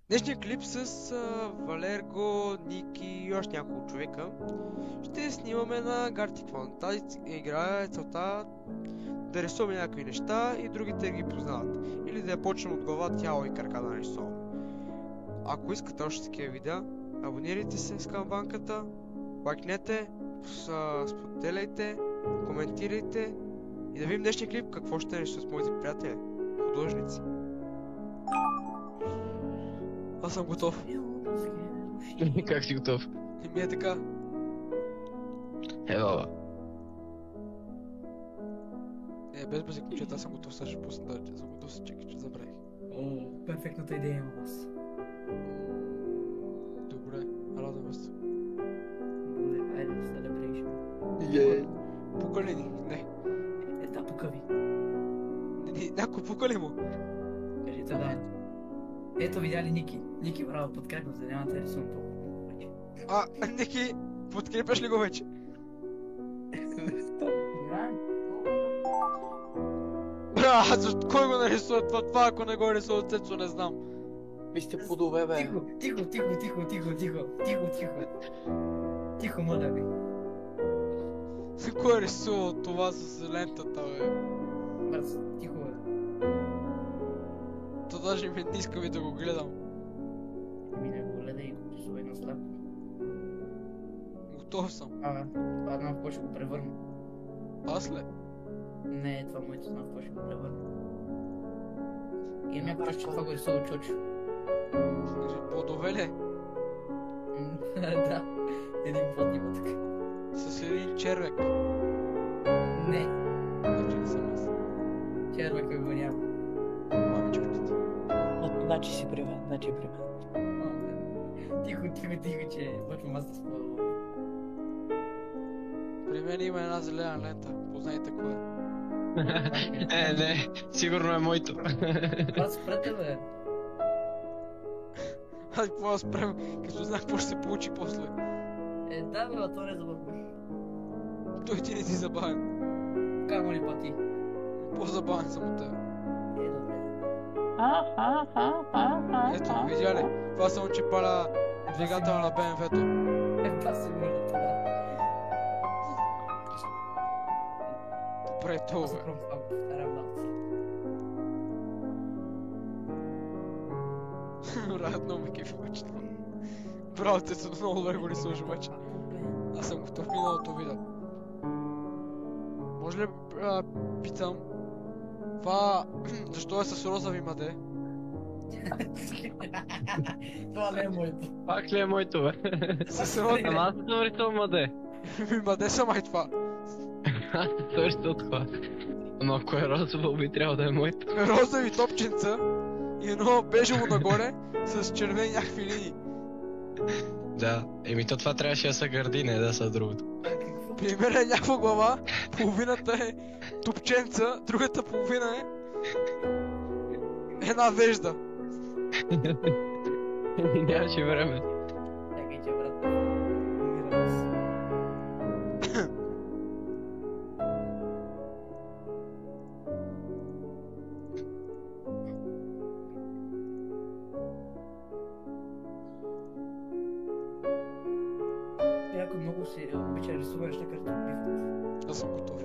Днешния клип с Валерго, Ники и още няколко човека ще снимаме на Gartic. Тази игра е целта да рисуваме някакви неща и другите ги познават. Или да я почнем от глава, тяло и крака да нарисуваме. Ако искате още такива видеа, абонирайте се с камбанката, лайкнете, споделяйте, коментирайте и да видим днешния клип какво ще е с моите приятели, художници. Аз съм готов. Как си готов? И ми е така. Елала. Без базикомчета, аз съм готов, сега ще пусна да съм готов, чекай, че забравих. О, перфектната идея имам аз. Добре, радваме се. Буде, айде, celebration. Е. Пука ли ни? Не. Да, пука ви. Някой пука ли му? Кажете да. Ето видя ли Ники? Ники, браво, подкрепям се, няма да рисувам толкова. Ники, подкрепяш ли го вече? Бра, кой го нарисува това, ако не го рисува Цецо, не знам. Вижте плодове, бе. Тихо, моля ви. Кой е рисувал това с лентата, бе? Брат, тихо, бе. То даже ми не иска ми да го гледам. Не го гледай и го рисувай на слабо. Готов съм. Това знам в кой ще го превърна. Аз ли? Не, това моето знам в кой ще го превърна. Имам някакво, че това го рисува Чочо. Плодове ли? Да, един плод има така. С един червек. Не, Значи не съм аз. червека го няма. Мамичката ти. Значи си при мен, значи при мен. Тихо, че почвам аз да спомням. При мен има една зелена лента. Познайте кое е. Не, сигурно е моето. Това спрете, бе. Аз какво да спрем, като знах какво ще се получи после. Да, бе, то не е забавно. Той ти не си забавен. Камо ли пъти? По-забавен съм от теб. Добре. Ето, видя ли? Това само че паля двигател на БМВ-то. Да, сигурно това. Добре, то Аз бе. пробвам това, повтарям малко. Радно много ме кефи обаче това. Браво, те са много добре го рисуваш обаче. Аз съм готов миналото видео. Може ли питам? Това защо е с розови маде? Това не е моето. Пак ли е моето, бе? С розови Ама аз съм рисувал маде. маде са май това. Аз съм рисувал това. Но ако е розово, би трябвало да е моето. Розови топченца и едно бежево нагоре с червени някакви линии. Да, то това трябваше да са гърдини, да са другото. При мен е някаква глава, половината е топченца, другата половина е една вежда. Нямаше време. Чакай, че брат. Умирам се. Някой много си обича да рисува неща, като убиват. Аз съм готов.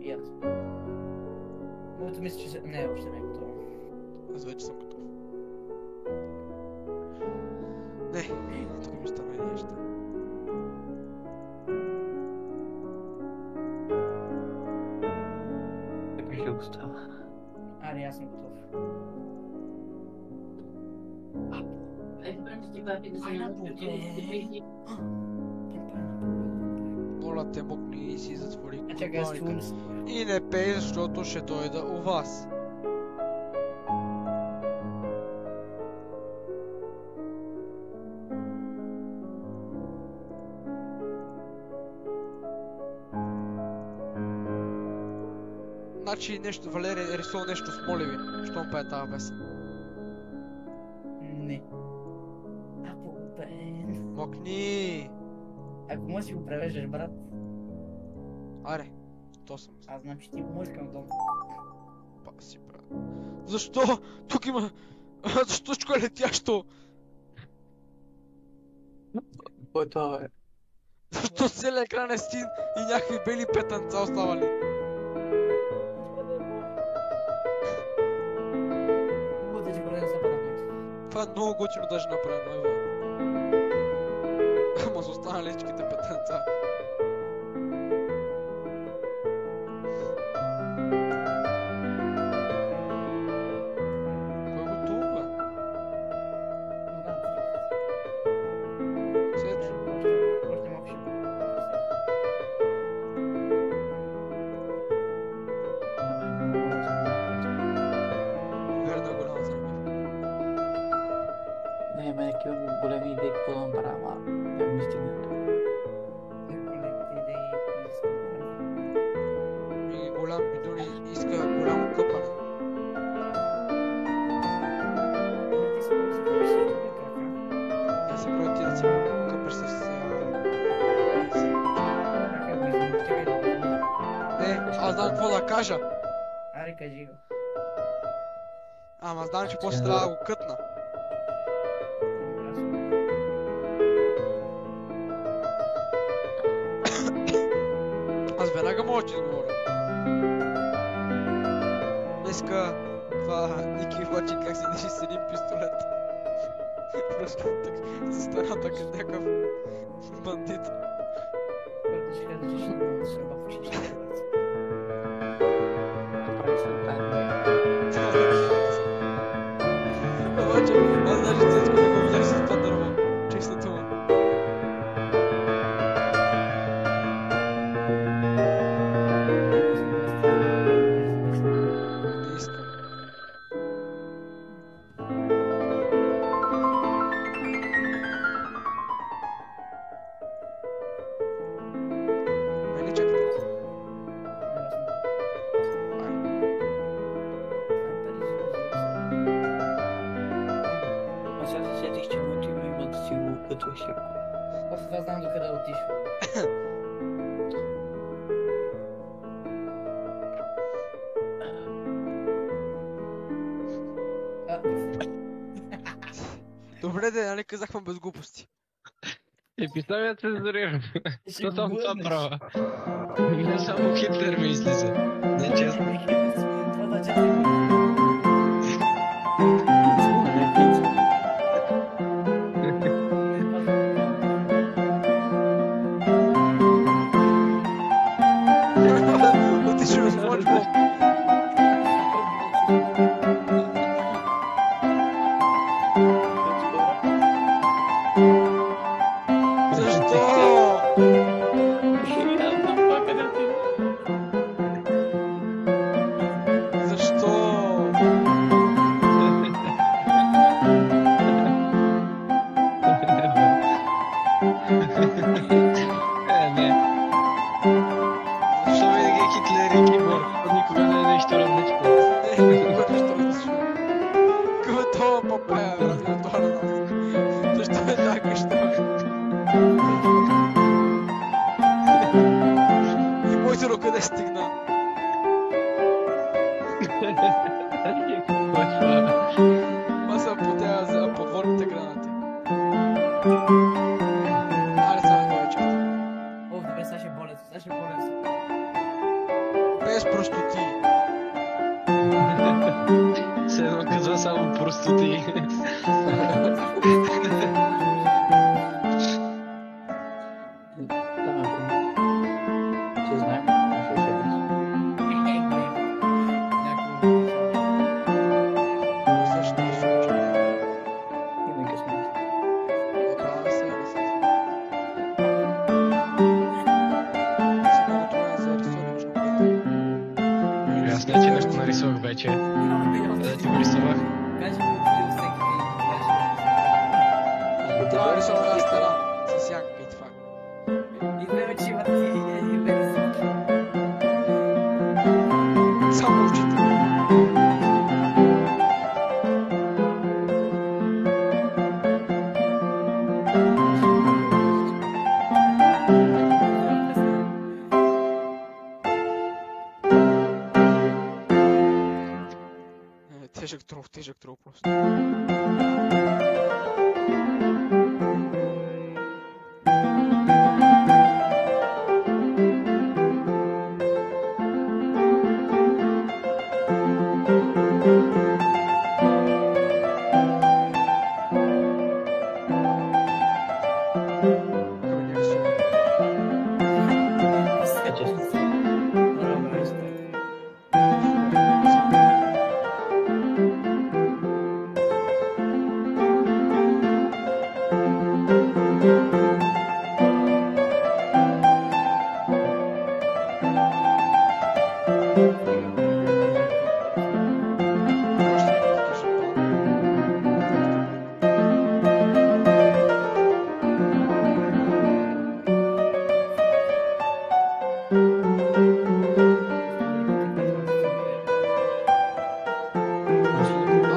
И аз. Моето мисля, че не, още не е готово. Аз вече съм готов. Не, тук ми стана едни неща. Как го става? Не, аз съм готов. Моля те, мокни и си затвори Чакай, аз чувам купалника. ли И не пей, защото ще дойда у вас. Значи нещо, Валерия е рисувал нещо с моливи, щом пее тази песен. Не. Апple pen. Мокни! Ако можеш си го превеждаш, брат, Аре, то съм. аз знам, че ти го можеш към дом. Паси, брат. Защо? Тук има... Защо всичко е летящо? Кой е това, бе? Защо целият екран е син и някакви бели петънца оставали? Хубаво да ти бъде западането. Това е много готино даже направено, ева. Ама са останали всичките петънца. Кой го толкова? Цвето. Още малко ще Верно е голяма заребя. Не, мен имам големи идеи какво да направя, ама не ми стигна. големите идеи И голям бидон иска голямо къпане. Я се прави ти да си къпаш с... аз знам какво да кажа. Аре, кажи го. Ама знам, че после трябва да го кътна. Аз веднага мога да ти отговоря. Днеска това Ники Вачи как се държи с един пистолет. Просто так за стената като някакъв бандит. Първо ще кажа, че ще има сърба в училище. Прави се от тази. Обаче, аз даже Цецко не го видях с това дърво. Честна дума. Не искам. Мене чакате. Ай. Аз сега се сетих, че моето име има да си го кътваш леко. После това знам докъде е отишъл. Добре, де, нали казахме без глупости. Представя да цензурирам. Ще То го съм това глътнеш. права. Не само Хитлер ми излиза. Не честно. Това значи да го Отишъл с Спанч Боб. Защо? Защо? Не. Защо винаги е Хитлер и киборг? Никога не е нещо различно. Никога нищо различно. Какво е това папая, бе? Не това на нас. Защо е така, що? И моите рука къде стигна? Какво е това? Аз съм по тя за подворните гранати. Аре, сега повече. О, добре, сега ще болят. Сега ще болят. Без простоти. Все едно казва само простоти. Да, че знаем, ще се Също не се случва. има късмет. Трябва да се разсъди. Си много труден за рисуване, че го Аз не, че нещо нарисувах вече. Да ти го рисувах. Кажи ми отиде всеки ден. трябва да рисувам една стена с сянка и това. И две очи, и две рисунки. Само очите. тежък трол просто.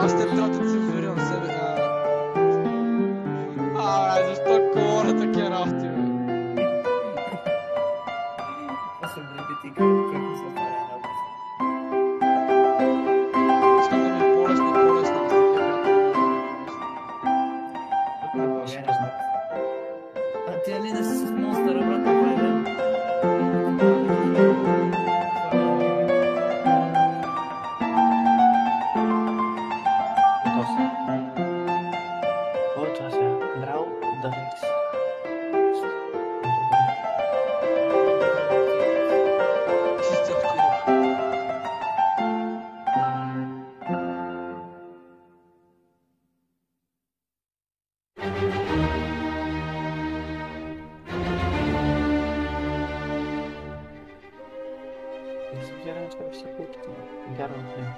Аз те трябва да цензурирам себе. Защо говоря такива работи, бе? Това са бребити, как се отваря работа. Искам да ми е по-лесно и по-лесно да сте Тук на България знак. А ти ли не си с монстъра, брат, на Байрен? Какво е това сега? Драл Далекс. Не съм вярвам, че беше култата. Вярвам в него.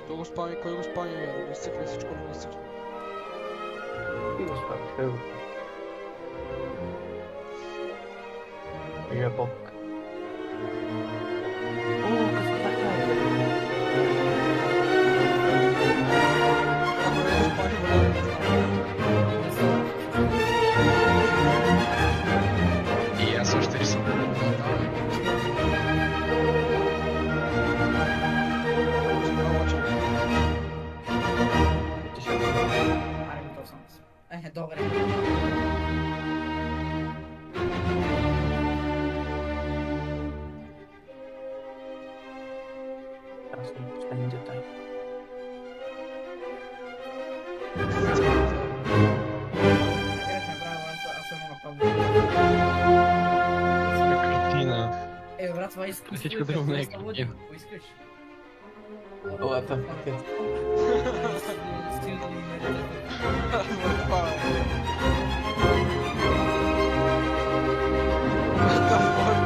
Що го спами? Кой го спами, бе? Да го изсъкне всичко, да го изсъкне. И го спам, кой го? Я Бог. О, късата Ако не го спами, бе, да знам. И аз още ли съм? Айде, готов съм. Добре. Аз съм последен детай. Грешна права, аз съм на памет. Картина. Брат, това изкуство. Всичко друго не е картина. Ако искаш. О, ето. Стил да ми не Това, бе. What the fuck?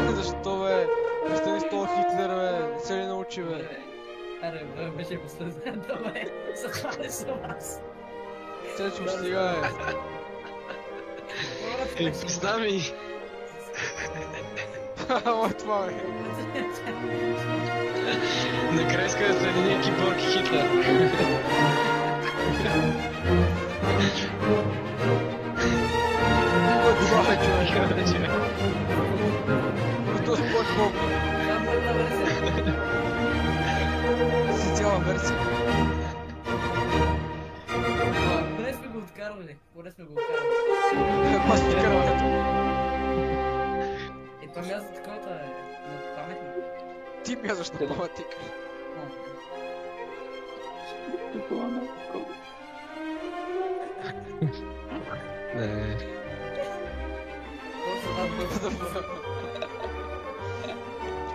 Защо, бе? Престани с този Хитлер, бе. Не се ли научи, бе? Аре, беше последен. Добре, захвали съм аз. Сечо, стига, бе. Представи ми. Ама това, бе. Накрая иска да съедини Киборг и Хитлер. Това, бе, човек. Този по-хубав. Да, моята версия. Си цяла версия. Поне сме го откарвали. Аз ти карам като. Това място таковата е на паметник. Ти мязаш на паметник. Не. Какво се дава?